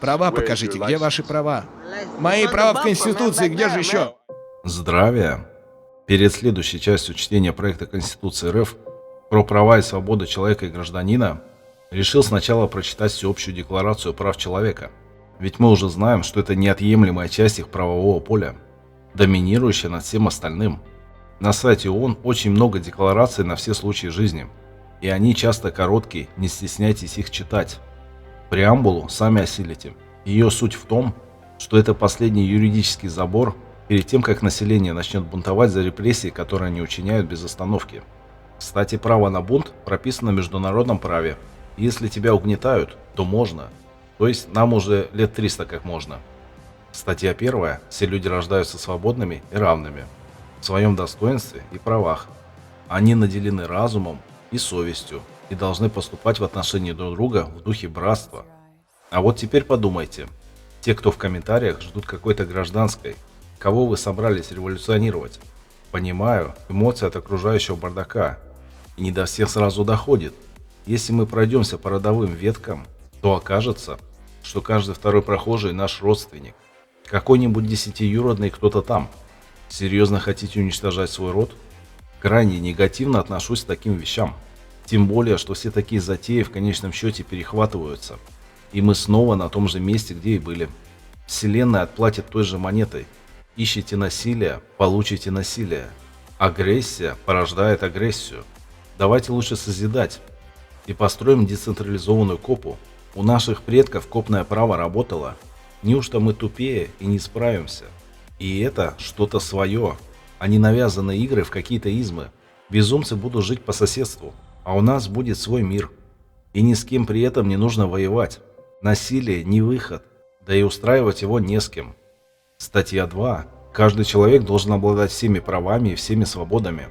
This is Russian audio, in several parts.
Права покажите, где ваши права? Мои права в Конституции, где же еще? Здравия! Перед следующей частью чтения проекта Конституции РФ про права и свободы человека и гражданина решил сначала прочитать всеобщую декларацию прав человека. Ведь мы уже знаем, что это неотъемлемая часть их правового поля, доминирующая над всем остальным. На сайте ООН очень много деклараций на все случаи жизни, и они часто короткие, не стесняйтесь их читать. Преамбулу сами осилите. Ее суть в том, что это последний юридический забор перед тем, как население начнет бунтовать за репрессии, которые они учиняют без остановки. Кстати, право на бунт прописано в международном праве. Если тебя угнетают, то можно. То есть нам уже лет 300 как можно. Статья 1. Все люди рождаются свободными и равными в своем достоинстве и правах. Они наделены разумом и совестью и должны поступать в отношении друг друга в духе братства. А вот теперь подумайте. Те, кто в комментариях ждут какой-то гражданской, кого вы собрались революционировать? Понимаю, эмоции от окружающего бардака. И не до всех сразу доходит. Если мы пройдемся по родовым веткам, то окажется, что каждый второй прохожий наш родственник. Какой-нибудь десятиюродный кто-то там. Серьезно хотите уничтожать свой род? Крайне негативно отношусь к таким вещам. Тем более, что все такие затеи в конечном счете перехватываются. И мы снова на том же месте, где и были. Вселенная отплатит той же монетой. Ищите насилие, получите насилие. Агрессия порождает агрессию. Давайте лучше созидать. И построим децентрализованную копу. У наших предков копное право работало. Неужто мы тупее и не справимся? И это что-то свое, а не навязанные игры в какие-то измы. Безумцы будут жить по соседству, а у нас будет свой мир. И ни с кем при этом не нужно воевать. Насилие не выход, да и устраивать его не с кем. Статья 2. Каждый человек должен обладать всеми правами и всеми свободами,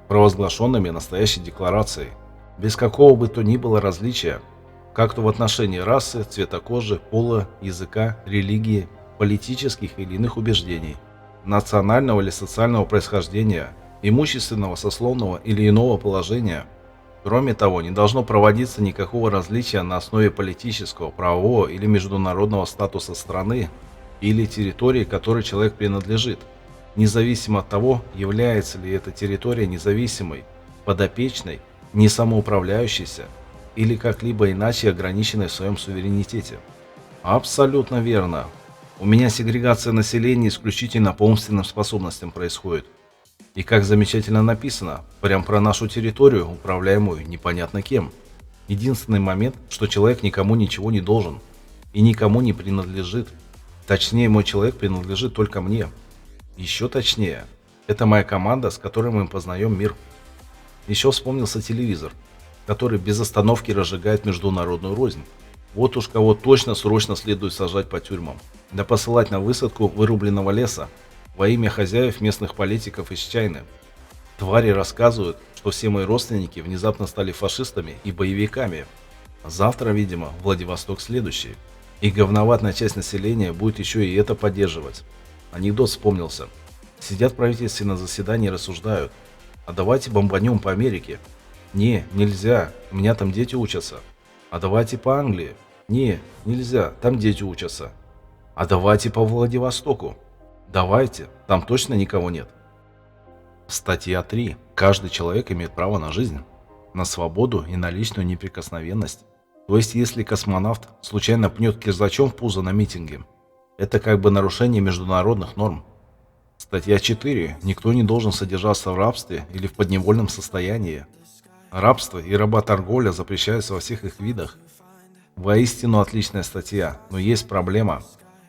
провозглашенными настоящей декларацией, без какого бы то ни было различия, как то в отношении расы, цвета кожи, пола, языка, религии, политических или иных убеждений, национального или социального происхождения, имущественного, сословного или иного положения. Кроме того, не должно проводиться никакого различия на основе политического, правового или международного статуса страны или территории, которой человек принадлежит, независимо от того, является ли эта территория независимой, подопечной, не самоуправляющейся или как-либо иначе ограниченной в своем суверенитете. Абсолютно верно. У меня сегрегация населения исключительно по умственным способностям происходит. И как замечательно написано, прям про нашу территорию, управляемую непонятно кем. Единственный момент, что человек никому ничего не должен и никому не принадлежит. Точнее, мой человек принадлежит только мне. Еще точнее, это моя команда, с которой мы познаем мир. Еще вспомнился телевизор, который без остановки разжигает международную рознь. Вот уж кого точно срочно следует сажать по тюрьмам, да посылать на высадку вырубленного леса во имя хозяев местных политиков из Чайны. Твари рассказывают, что все мои родственники внезапно стали фашистами и боевиками. Завтра, видимо, Владивосток следующий. И говноватная часть населения будет еще и это поддерживать. Анекдот вспомнился. Сидят в правительстве на заседании и рассуждают. А давайте бомбанем по Америке. Не, нельзя, у меня там дети учатся. А давайте по Англии. Не, нельзя, там дети учатся. А давайте по Владивостоку. Давайте, там точно никого нет. Статья 3. Каждый человек имеет право на жизнь, на свободу и на личную неприкосновенность. То есть, если космонавт случайно пнет кирзачом в пузо на митинге, это как бы нарушение международных норм. Статья 4. Никто не должен содержаться в рабстве или в подневольном состоянии. Рабство и работорговля запрещаются во всех их видах. Воистину отличная статья, но есть проблема.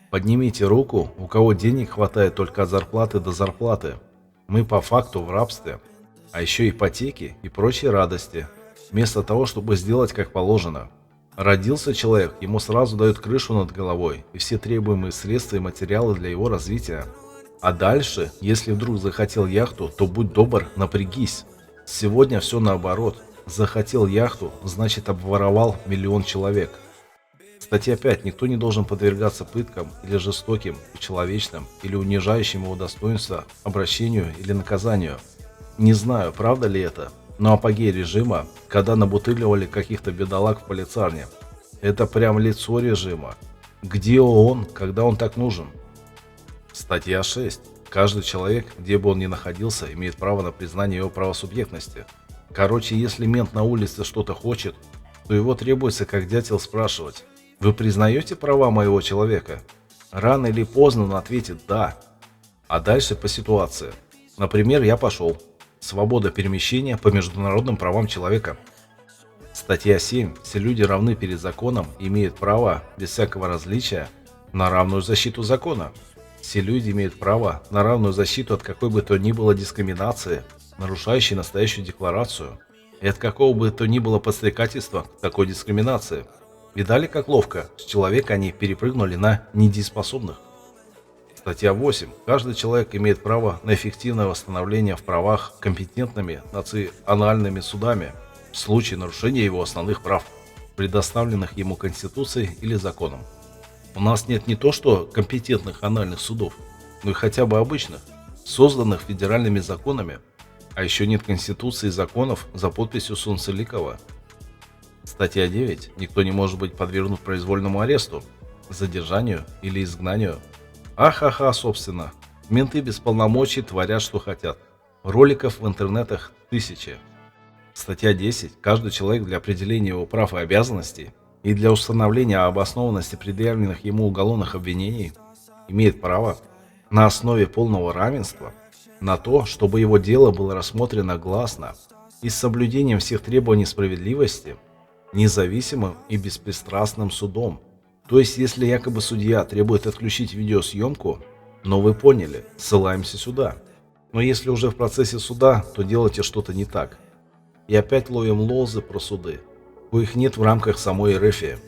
Поднимите руку, у кого денег хватает только от зарплаты до зарплаты. Мы по факту в рабстве, а еще ипотеки и прочие радости, вместо того, чтобы сделать как положено. Родился человек, ему сразу дают крышу над головой и все требуемые средства и материалы для его развития. А дальше, если вдруг захотел яхту, то будь добр, напрягись. Сегодня все наоборот. Захотел яхту, значит обворовал 1 миллион человек. Статья 5. Никто не должен подвергаться пыткам или жестоким, бесчеловечным или унижающим его достоинство обращению или наказанию. Не знаю, правда ли это, но апогей режима, когда набутыливали каких-то бедолаг в полицарне, это прям лицо режима. Где он, когда он так нужен? Статья 6. Каждый человек, где бы он ни находился, имеет право на признание его правосубъектности. Короче, если мент на улице что-то хочет, то его требуется как дятел спрашивать: «Вы признаете права моего человека?» Рано или поздно он ответит «да». А дальше по ситуации. Например, я пошел. Свобода перемещения по международным правам человека. Статья 7. Все люди равны перед законом и имеют право, без всякого различия, на равную защиту закона. Все люди имеют право на равную защиту от какой бы то ни было дискриминации, нарушающей настоящую декларацию, и от какого бы то ни было подстрекательства к такой дискриминации. Видали, как ловко с человека они перепрыгнули на недееспособных? Статья 8. Каждый человек имеет право на эффективное восстановление в правах компетентными национальными судами в случае нарушения его основных прав, предоставленных ему Конституцией или законом. У нас нет не то что компетентных анальных судов, но и хотя бы обычных, созданных федеральными законами, а еще нет Конституции и законов за подписью Солнцеликова. Статья 9. Никто не может быть подвергнут произвольному аресту, задержанию или изгнанию. Ахаха, собственно. Менты без полномочий творят, что хотят. Роликов в интернетах тысячи. Статья 10. Каждый человек для определения его прав и обязанностей и для установления обоснованности предъявленных ему уголовных обвинений имеет право на основе полного равенства на то, чтобы его дело было рассмотрено гласно и с соблюдением всех требований справедливости, независимым и беспристрастным судом. То есть, если якобы судья требует отключить видеосъемку, но вы поняли, ссылаемся сюда. Но если уже в процессе суда, то делаете что-то не так. И опять ловим лозы про суды, коих нет в рамках самой РФ.